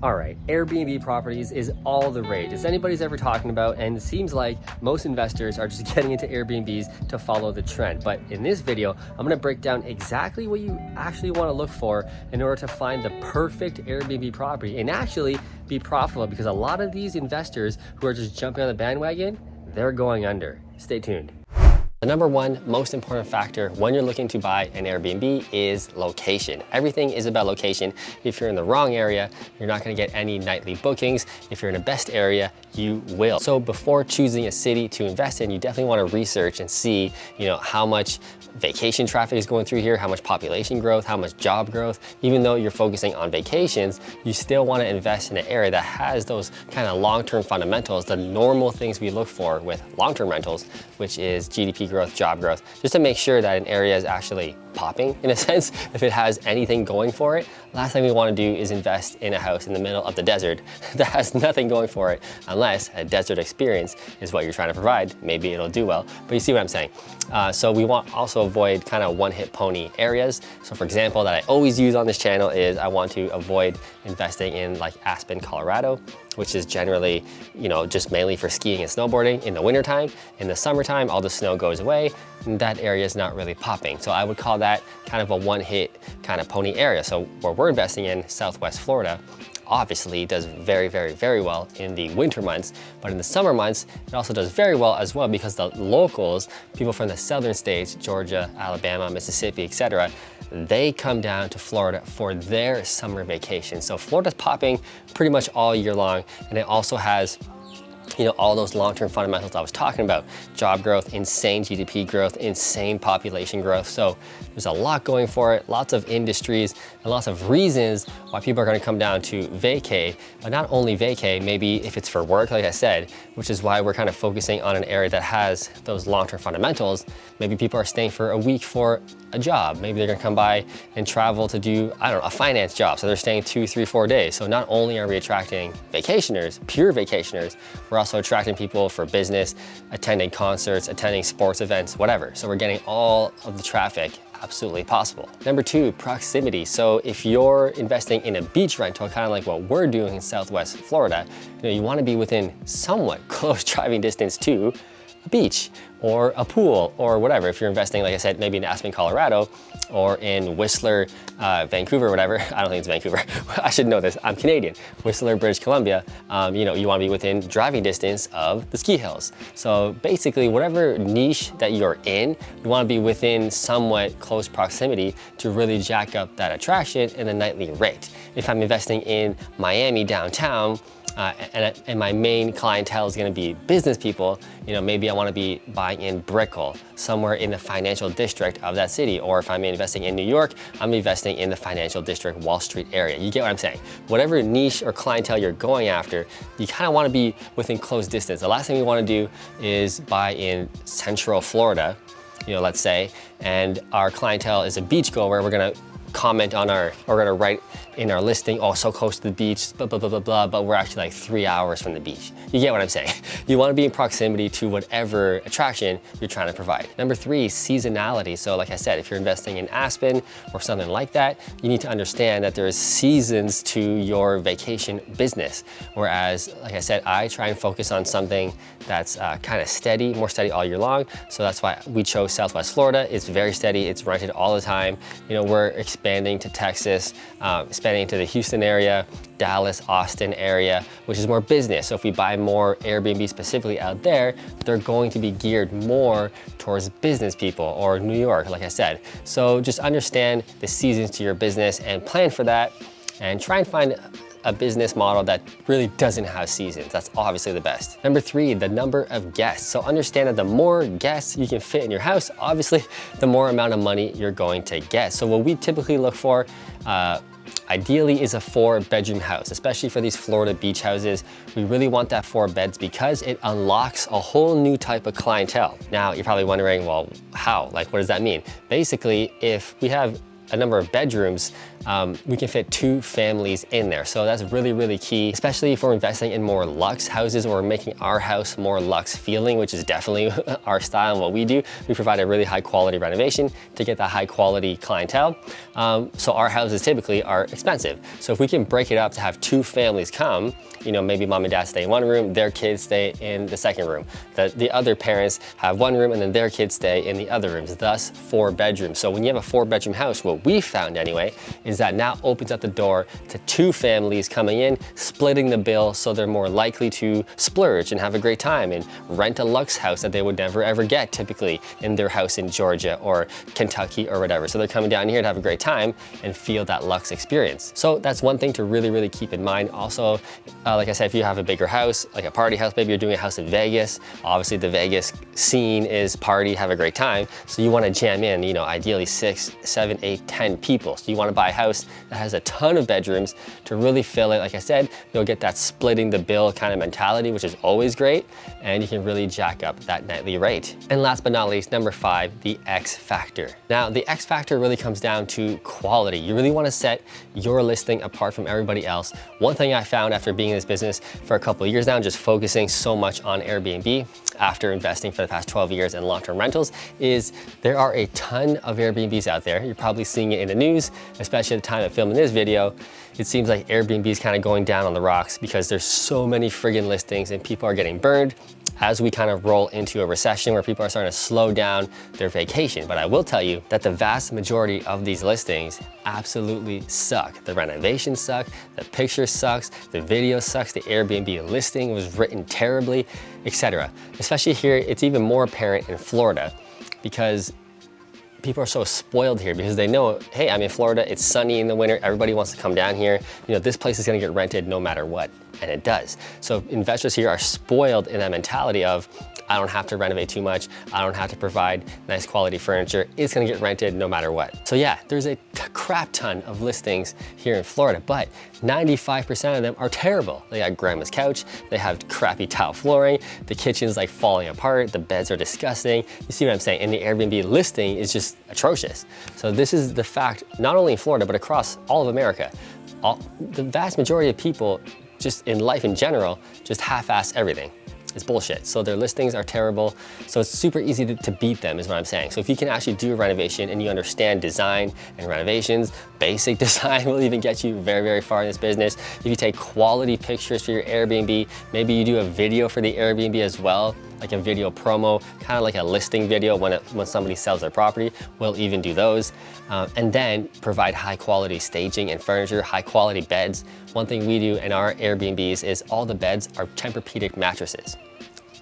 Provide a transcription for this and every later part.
Alright, Airbnb properties is all the rage. It's anybody's ever talking about, and it seems like most investors are just getting into Airbnbs to follow the trend. But in this video, I'm gonna break down exactly what you actually wanna look for in order to find the perfect Airbnb property and actually be profitable, because a lot of these investors who are just jumping on the bandwagon, they're going under. Stay tuned. The number one most important factor when you're looking to buy an Airbnb is location. Everything is about location. If you're in the wrong area, you're not gonna get any nightly bookings. If you're in the best area, you will. So before choosing a city to invest in, you definitely wanna research and see, how much vacation traffic is going through here, how much population growth, how much job growth. Even though you're focusing on vacations, you still wanna invest in an area that has those kind of long-term fundamentals, the normal things we look for with long-term rentals, which is GDP growth, job growth, just to make sure that an area is actually popping in a sense, if it has anything going for it. Last thing we want to do is invest in a house in the middle of the desert that has nothing going for it, unless a desert experience is what you're trying to provide. Maybe it'll do well, but you see what I'm saying. So we want also avoid kind of one-hit pony areas. So for example, that I always use on this channel is I want to avoid investing in like Aspen, Colorado, which is generally, just mainly for skiing and snowboarding in the wintertime. In the summertime, all the snow goes away, and that area is not really popping. So I would call that kind of a one-hit kind of pony area. So where we're investing in, Southwest Florida, obviously does very, very, very well in the winter months, but in the summer months, it also does very well as well, because the locals, people from the southern states, Georgia, Alabama, Mississippi, etc., they come down to Florida for their summer vacation. So Florida's popping pretty much all year long, and it also has all those long-term fundamentals I was talking about. Job growth, insane GDP growth, insane population growth. So there's a lot going for it, lots of industries and lots of reasons why people are gonna come down to vacay, but not only vacay, maybe if it's for work, like I said, which is why we're kind of focusing on an area that has those long-term fundamentals. Maybe people are staying for a week for a job. Maybe they're gonna come by and travel to do, a finance job. So they're staying 2, 3, 4 days. So not only are we attracting vacationers, pure vacationers, we're also attracting people for business, attending concerts, attending sports events, whatever. So we're getting all of the traffic absolutely possible. Number two, proximity. So if you're investing in a beach rental, kind of like what we're doing in Southwest Florida, you want to be within somewhat close driving distance to a beach or a pool or whatever. If you're investing, like I said, maybe in Aspen, Colorado, or in Whistler, Vancouver, whatever. I don't think it's Vancouver. I should know this. I'm Canadian. Whistler, British Columbia. You want to be within driving distance of the ski hills. So basically, whatever niche that you're in, you want to be within somewhat close proximity to really jack up that attraction and the nightly rate. If I'm investing in Miami downtown, and my main clientele is going to be business people, maybe I want to be buying in Brickell, somewhere in the financial district of that city. Or if I'm investing in New York, I'm investing in the financial district, Wall Street area. You get what I'm saying? Whatever niche or clientele you're going after, you kind of want to be within close distance. The last thing we want to do is buy in Central Florida, let's say, and our clientele is a beach goer. We're going to comment on we're gonna write in our listing, oh, so close to the beach, blah, blah, blah, blah, blah, but we're actually like 3 hours from the beach. You get what I'm saying? You wanna be in proximity to whatever attraction you're trying to provide. Number three, seasonality. So like I said, if you're investing in Aspen or something like that, you need to understand that there's seasons to your vacation business. Whereas, like I said, I try and focus on something that's kind of steady, more steady all year long. So that's why we chose Southwest Florida. It's very steady, it's rented all the time. We're expanding to Texas, expanding to the Houston area, Dallas, Austin area, which is more business. So if we buy more Airbnb specifically out there, they're going to be geared more towards business people, or New York, like I said. So just understand the seasons to your business and plan for that, and try and find a business model that really doesn't have seasons. That's obviously the best. Number three, the number of guests. So understand that the more guests you can fit in your house, obviously, the more amount of money you're going to get. So what we typically look for, ideally, is a 4-bedroom house, especially for these Florida beach houses. We really want that 4 beds because it unlocks a whole new type of clientele. Now, you're probably wondering, well, how? Like, what does that mean? Basically, if we have a number of bedrooms, we can fit 2 families in there. So that's really, really key, especially if we're investing in more luxe houses or making our house more luxe feeling, which is definitely our style and what we do. We provide a really high quality renovation to get that high quality clientele. So our houses typically are expensive. So if we can break it up to have 2 families come, you know, maybe mom and dad stay in one room, their kids stay in the second room. The other parents have one room and then their kids stay in the other rooms, thus 4 bedrooms. So when you have a 4-bedroom house, what we found anyway, is that now opens up the door to 2 families coming in, splitting the bill, so they're more likely to splurge and have a great time and rent a luxe house that they would never ever get typically in their house in Georgia or Kentucky or whatever. So they're coming down here to have a great time and feel that luxe experience. So that's one thing to really, really keep in mind. Also, like I said, if you have a bigger house, like a party house, maybe you're doing a house in Vegas, obviously the Vegas scene is party, have a great time. So you want to jam in, you know, ideally 6, 7, 8, 10 people. So you want to buy a house that has a ton of bedrooms to really fill it. Like I said, you'll get that splitting the bill kind of mentality, which is always great, and you can really jack up that nightly rate. And last but not least, number 5, the X factor. Now, the X factor really comes down to quality. You really want to set your listing apart from everybody else. One thing I found after being in this business for a couple of years now, just focusing so much on Airbnb after investing for the past 12 years in long-term rentals, is there are a ton of Airbnbs out there. You're probably seeing it in the news, especially at the time of filming this video. It seems like Airbnb is kind of going down on the rocks because there's so many friggin' listings and people are getting burned as we kind of roll into a recession where people are starting to slow down their vacation. But I will tell you that the vast majority of these listings absolutely suck. The renovation suck, the picture sucks, the video sucks, the Airbnb listing was written terribly, etc. Especially here, it's even more apparent in Florida because people are so spoiled here because they know, hey, I'm in Florida, it's sunny in the winter, everybody wants to come down here. You know, this place is gonna get rented no matter what, and it does. So investors here are spoiled in that mentality of, I don't have to renovate too much, I don't have to provide nice quality furniture, it's gonna get rented no matter what. So yeah, there's a crap ton of listings here in Florida, but 95% of them are terrible. They got grandma's couch, they have crappy tile flooring, the kitchen's like falling apart, the beds are disgusting. You see what I'm saying? And the Airbnb listing is just atrocious. So this is the fact, not only in Florida, but across all of America. The vast majority of people, just in life in general, just half-ass everything. It's bullshit. So their listings are terrible. So it's super easy to beat them is what I'm saying. So if you can actually do a renovation and you understand design and renovations, basic design will even get you very, very far in this business. If you take quality pictures for your Airbnb, maybe you do a video for the Airbnb as well, like a video promo, kind of like a listing video when somebody sells their property, we'll even do those. And then provide high quality staging and furniture, high quality beds. One thing we do in our Airbnbs is all the beds are Tempur-Pedic mattresses.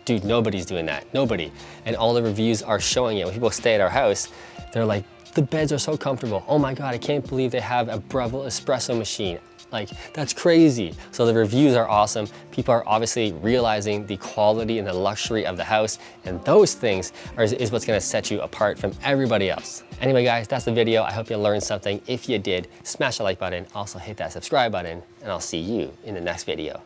Dude, nobody's doing that, nobody. And all the reviews are showing it. When people stay at our house, they're like, the beds are so comfortable. Oh my God, I can't believe they have a Breville espresso machine. Like, that's crazy. So the reviews are awesome. People are obviously realizing the quality and the luxury of the house, and those things is what's gonna set you apart from everybody else. Anyway, guys, that's the video. I hope you learned something. If you did, smash the like button. Also hit that subscribe button, and I'll see you in the next video.